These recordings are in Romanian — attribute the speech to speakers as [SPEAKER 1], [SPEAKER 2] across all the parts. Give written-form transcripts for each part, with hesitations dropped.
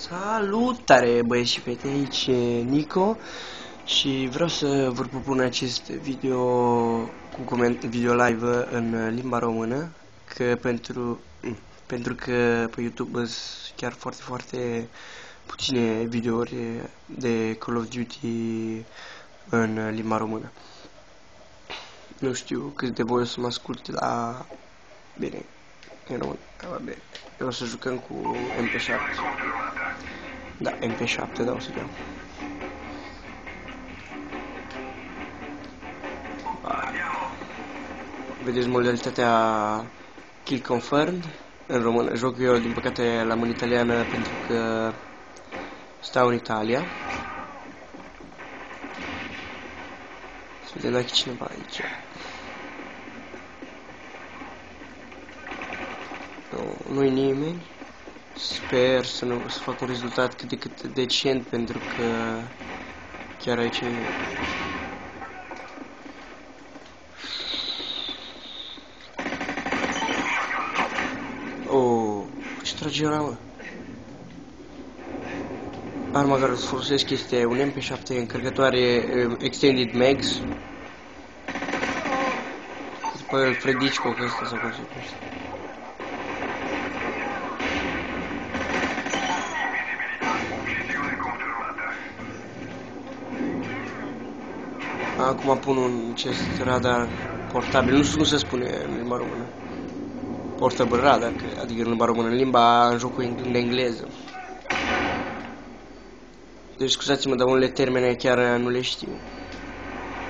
[SPEAKER 1] Salutare băieți și fete, aici e Nico și vreau să vă propun acest video live în limba română, că pentru că pe YouTube sunt chiar foarte puține videouri de Call of Duty în limba română. Nu știu cât de voi o să mă ascult la... Bine, în română, bine. Eu o să jucăm cu MP7. Da, MP7, da, o să dau. Vedeți modalitatea Kill Confirmed în română. Jocul eu, din păcate, l-am în italiană pentru că stau în Italia. Să vedem dacă e cineva aici. Nu-i nimeni. Sper să fac un rezultat cât de cât decent, pentru că chiar aici e... Oh, ce trage ăla, mă? Arma care o să folosesc este un MP7 încărcătoare Extended Mags. După el Fredicco, că ăsta sau cum se numește. Acum pun un acest radar portabil, nu știu cum se spune în limba română. Portable radar, adică în limba română, în jocul în engleză. Deci scuzați-mă, dar unele termene chiar nu le știu.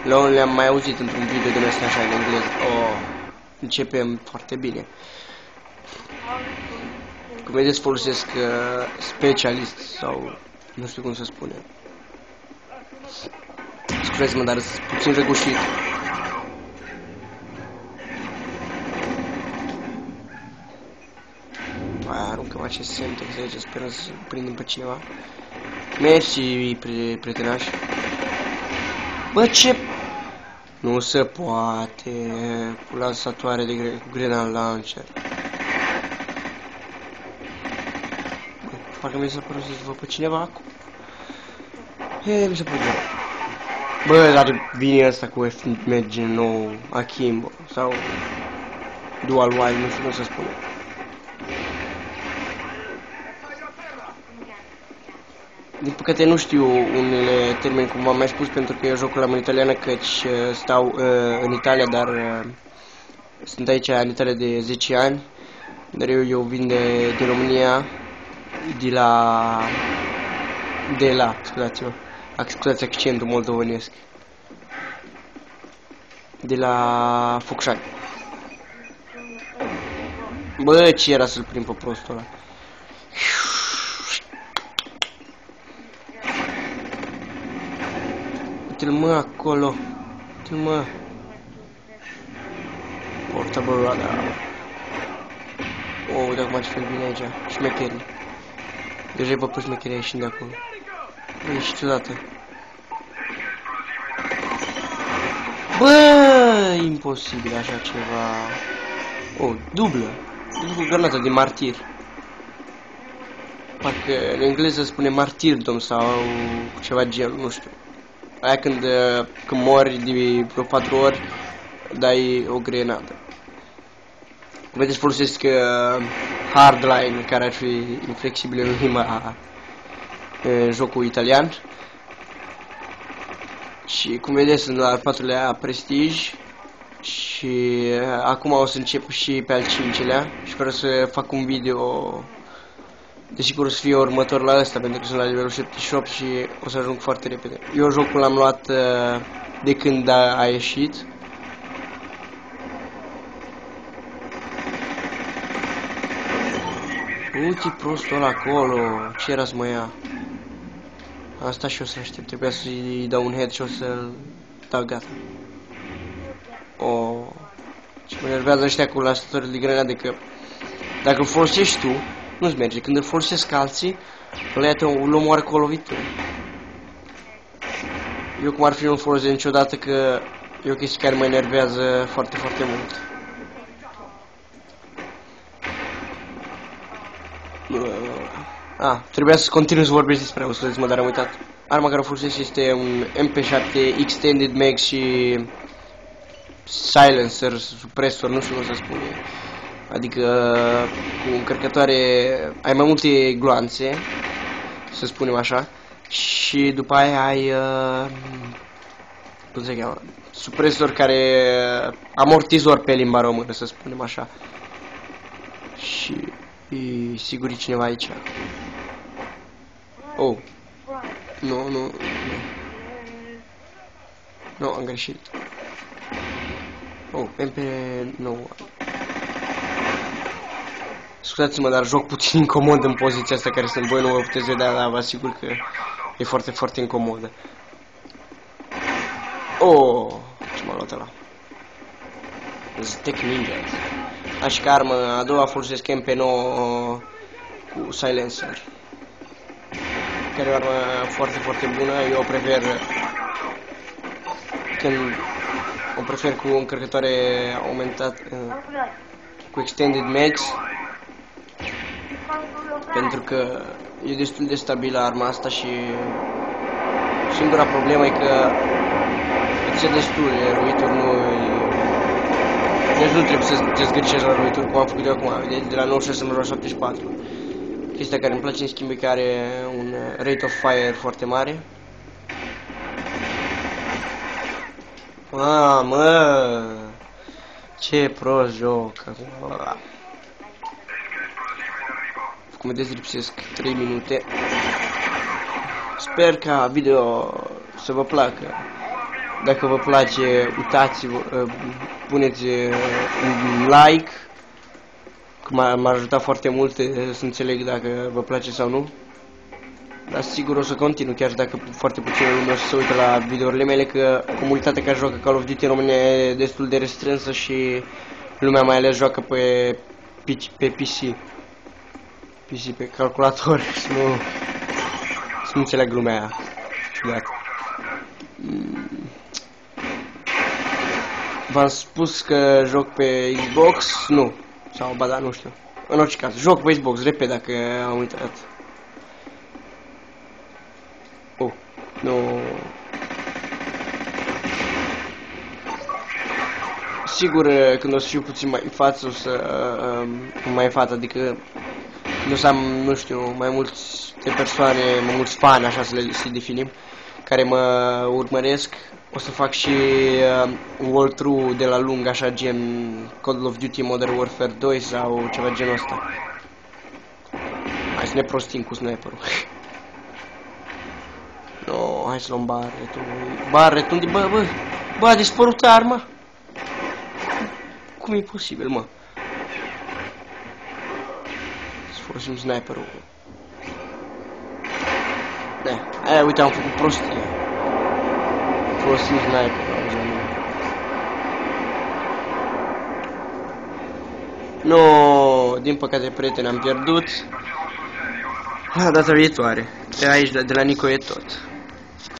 [SPEAKER 1] La unele le-am mai auzit într-un video de ăsta așa în engleză. Oh, începem foarte bine. Cum vedeți, folosesc specialist sau nu știu cum să spune. Scuzați-mă, dar sunt puțin răgușit. Aruncăm acest semtex aici, sperăm să prindem pe cineva. Mersi, prietenaș. Bă, ce... Nu se poate cu lansatoare cu grenade launcher. Parcă mi s-a părut să văd pe cineva acum. Mi s-a părut. Bă, dar vine asta cu merge nou Akimbo sau Dual Wild, nu știu cum să spune. Din păcate nu știu unele termeni cum v-am mai spus, pentru că eu jocul în italiană, căci stau în Italia, dar sunt aici în Italia de 10 ani, dar eu vin din România, scuzați-mă, scuzați accentul moldovenesc, de la Focșani. Bă, ce era să-l prind pe prostul ăla? Uite-l, mă, acolo. Uite-l, mă. Portable radar. Uite acum ce fel vine aici. Șmecherii. Deja-i pe șmecherii ieșind de acolo. Bă, și ciudată. Bă, imposibil așa ceva. Oh, dublă. Dublă granată de martir. Parcă în engleză spune martyrdom sau ceva genul, nu știu. Aia când mori de vreo 4 ori, dai o grenadă. Vedeți, folosesc Hardline, care ar fi inflexibil în limba jocul italian. Și cum vedeți, sunt la al 4-lea Prestige. Și acum o să încep și pe al 5-lea. Și vreau să fac un video. Desigur o să fie următor la ăsta, pentru că sunt la nivelul 78 și o să ajung foarte repede. Eu jocul l-am luat de când a ieșit. Uite prostul ăla acolo, ce era să mă ia? Asta și eu să aștept, trebuia să-i dau un headshot să-l dau gata. Oh, ce mă nervează ăștia cu lansatorii de grenade, că dacă îl folosești tu, nu-ți merge. Când îl folosesc alții, ăla îl omoară cu o lovitură. Eu cum ar fi nu-l folosesc niciodată, că e o chestie care mă enervează foarte mult. Trebuia să continui să vorbești despre ea, scuzați-mă, dar am uitat. Arma care o folosesc este un MP7 Extended Mag și silencer, supresor, nu știu cum să spune. Adică cu încărcătoare, ai mai multe gloanțe, să spunem așa, și după aia ai, cum se cheamă, supresor care, amortizor pe limba română, să spunem așa. Și e sigur e cineva aici. Oh. Nu, am greșit. Oh, MP9. Scuzați-mă, dar joc puțin incomod în poziția asta care sunt voi, nu vă puteți vedea, dar vă asigur că e foarte, foarte incomodă. Oh, ce m-a luat ăla? Tech Ninja. Așa că armă a doua folosesc MP9 cu silencer. Care e o armă foarte, foarte bună. Eu o prefer cu încărcătoare aumentat, cu extended mags, pentru că e destul de stabilă arma asta și singura problemă e că îți e destul de roituri, deci nu trebuie să te zgârcești la roituri cum am făcut eu acum, vedeți, de la 96 la 74. Chestia care îmi place în schimb e că are un rate of fire foarte mare. Mă, ce prost joc acum. Cum vedeți, lipsesc 3 minute. Sper ca video să vă placă. Dacă vă place, uitați-vă, puneți un like. M-ar ajuta foarte mult să înțeleg dacă vă place sau nu. Dar sigur o să continu, chiar dacă foarte puțin lume o să se uită la videourile mele, că comunitatea care joacă Call of Duty în România e destul de restrânsă și lumea mai ales joacă pe PC, pe calculator, să nu înțeleg lumea aia. Ciudat. V-am spus că joc pe Xbox? Nu. Sau, ba da, nu știu. În orice caz, joc pe Xbox, repede dacă am uitat. Oh, nu. Sigur, când o să fiu puțin mai în față, o să... mai în față, adică... Când o să am, nu știu, mai mulți persoane, mai mulți fani, așa să le definim, care mă urmăresc, o să fac și un walkthrough de la lung, așa gen Call of Duty Modern Warfare 2 sau ceva genul ăsta. Hai să ne prostim cu sniperul. No, hai să luăm Barret, unde, bă, a dispărut arma? Cum e posibil, mă? Să folosim sniperul. Aia, uite, am făcut prostie. Folosim sniperul, no, din păcate, prieteni, am pierdut. La data viitoare. De aici, de la Nico e tot.